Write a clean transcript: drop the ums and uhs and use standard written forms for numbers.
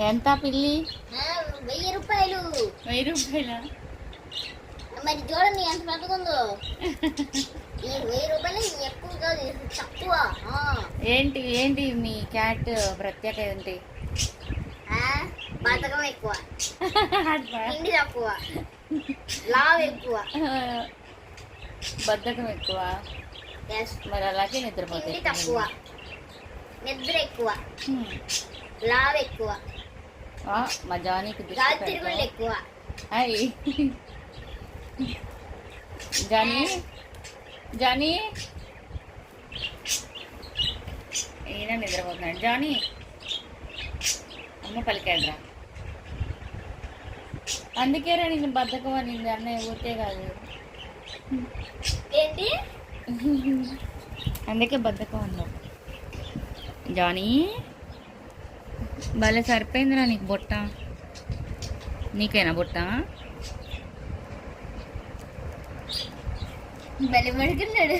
ఎంత పిల్లి? 1000 రూపాయలు. 1000 రూపాయలా? మరి చూడండి ఎంత పెద్దగుందో. ఈ 1000 రూపాయలు ఎక్కువ కాదు, ఇది తక్కువ. ఏంటి ఏంటి మీ క్యాట్ ప్రత్యేకత ఏంటి? బతకం ఎక్కువ, తిండి తక్కువ, లావ్ ఎక్కువ. బద్ధకం ఎక్కువ. మరి అలాగే తిండి నిద్రపోతాయి. తక్కువ, నిద్ర ఎక్కువ, లావ్ ఎక్కువ, మా జానీకి గాలి తిరుగుళ్ళు ఎక్కువ. అయ్యి జానీ జానీ ఈయన నిద్రపోతున్నాడు. జానీ అమ్మ పలికాడురా. అందుకేరా నేను బద్ధకం అనింది అన్నయ్య, ఊరికే కాదు. ఏంటి? అందుకే బద్ధకం అన్నావు. జానీ భలే సరిపోయిందిరా నీకు బుట్ట. నీకేనా బుట్ట? బలి పడుకున్నాడు.